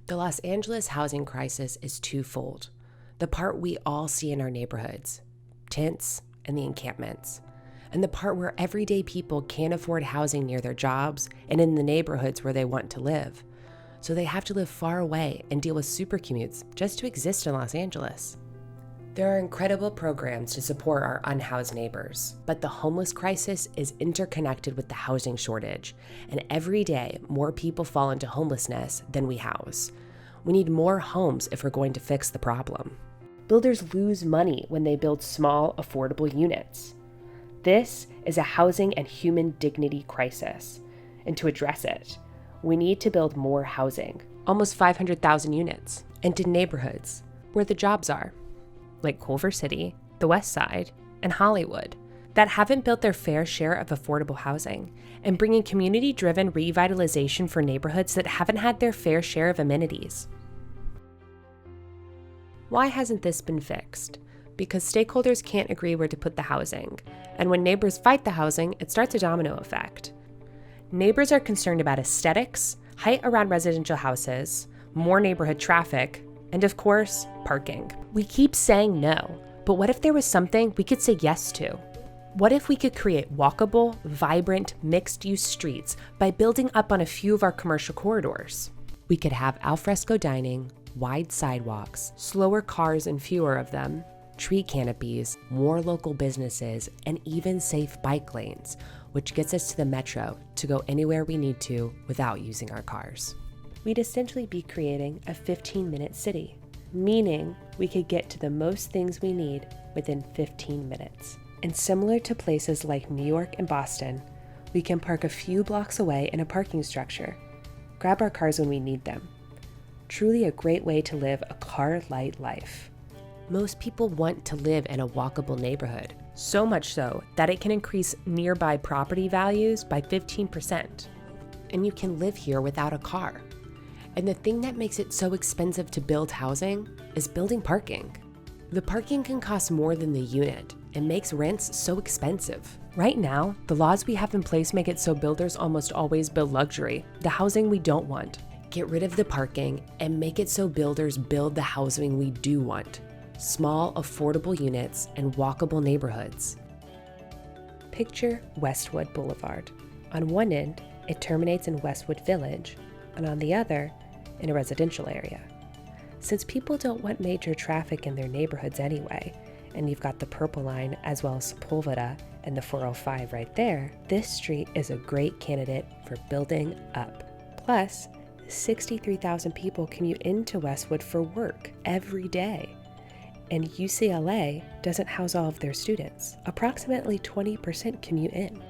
The Los Angeles housing crisis is twofold. The part we all see in our neighborhoods, tents and the encampments, and the part where everyday people can't afford housing near their jobs and in the neighborhoods where they want to live. So they have to live far away and deal with super commutes just to exist in Los Angeles. There are incredible programs to support our unhoused neighbors, but the homeless crisis is interconnected with the housing shortage, and every day more people fall into homelessness than we house. We need more homes if we're going to fix the problem. Builders lose money when they build small, affordable units. This is a housing and human dignity crisis, and to address it, we need to build more housing, almost 500,000 units, and in neighborhoods where the jobs are, like Culver City, the West Side, and Hollywood, that haven't built their fair share of affordable housing, and bringing community-driven revitalization for neighborhoods that haven't had their fair share of amenities. Why hasn't this been fixed? Because stakeholders can't agree where to put the housing, and when neighbors fight the housing, it starts a domino effect. Neighbors are concerned about aesthetics, height around residential houses, more neighborhood traffic, and of course, parking. We keep saying no, but what if there was something we could say yes to? What if we could create walkable, vibrant, mixed-use streets by building up on a few of our commercial corridors? We could have alfresco dining, wide sidewalks, slower cars and fewer of them, tree canopies, more local businesses, and even safe bike lanes, which gets us to the metro to go anywhere we need to without using our cars. We'd essentially be creating a 15-minute city, meaning we could get to the most things we need within 15 minutes. And similar to places like New York and Boston, we can park a few blocks away in a parking structure, grab our cars when we need them. Truly a great way to live a car-light life. Most people want to live in a walkable neighborhood, so much so that it can increase nearby property values by 15%. And you can live here without a car. And the thing that makes it so expensive to build housing is building parking. The parking can cost more than the unit and makes rents so expensive. Right now, the laws we have in place make it so builders almost always build luxury, the housing we don't want. Get rid of the parking and make it so builders build the housing we do want. Small, affordable units and walkable neighborhoods. Picture Westwood Boulevard. On one end, it terminates in Westwood Village, and on the other, in a residential area. Since people don't want major traffic in their neighborhoods anyway, and you've got the Purple Line as well as Sepulveda and the 405 right there, this street is a great candidate for building up. Plus, 63,000 people commute into Westwood for work every day. And UCLA doesn't house all of their students. Approximately 20% commute in.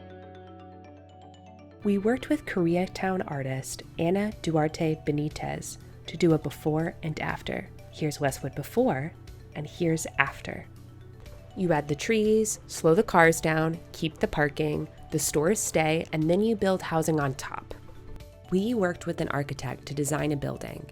We worked with Koreatown artist Ana Duarte Benitez to do a before and after. Here's Westwood before, and here's after. You add the trees, slow the cars down, keep the parking, the stores stay, and then you build housing on top. We worked with an architect to design a building,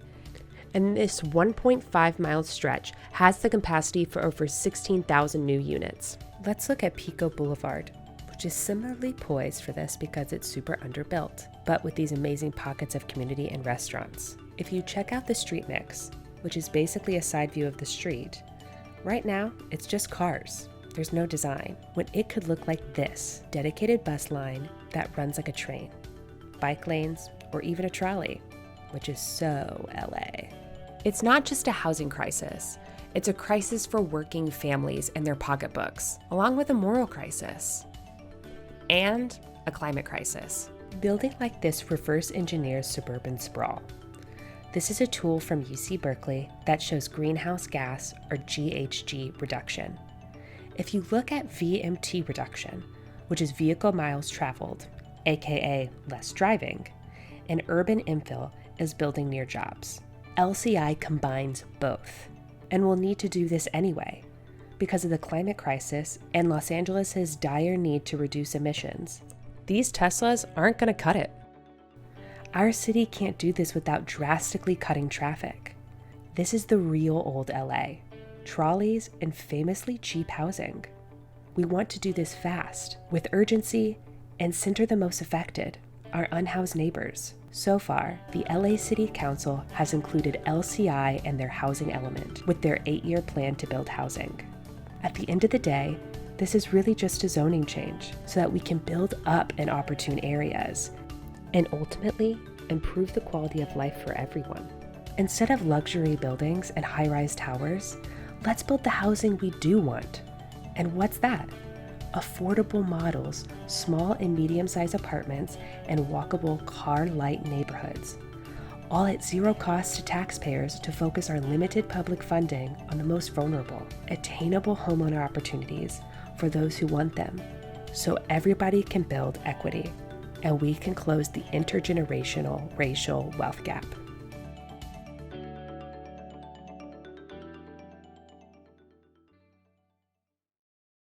and this 1.5-mile stretch has the capacity for over 16,000 new units. Let's look at Pico Boulevard, which is similarly poised for this because it's super underbuilt, but with these amazing pockets of community and restaurants. If you check out the street mix, which is basically a side view of the street, right now it's just cars. There's no design, when it could look like this: dedicated bus line that runs like a train, bike lanes, or even a trolley, which is so LA. It's not just a housing crisis, it's a crisis for working families and their pocketbooks, along with a moral crisis. And a climate crisis. Building like this reverse engineers suburban sprawl. This is a tool from UC Berkeley that shows greenhouse gas or GHG reduction. If you look at VMT reduction, which is vehicle miles traveled, aka less driving, and urban infill is building near jobs. LCI combines both, and will need to do this anyway, because of the climate crisis and Los Angeles' dire need to reduce emissions. These Teslas aren't going to cut it. Our city can't do this without drastically cutting traffic. This is the real old LA. Trolleys and famously cheap housing. We want to do this fast, with urgency, and center the most affected, our unhoused neighbors. So far, the LA City Council has included LCI and their housing element with their 8-year plan to build housing. At the end of the day, this is really just a zoning change so that we can build up in opportune areas and ultimately improve the quality of life for everyone. Instead of luxury buildings and high-rise towers, let's build the housing we do want. And what's that? Affordable models, small and medium-sized apartments, and walkable car-light neighborhoods, all at zero cost to taxpayers to focus our limited public funding on the most vulnerable, attainable homeowner opportunities for those who want them, so everybody can build equity, and we can close the intergenerational racial wealth gap.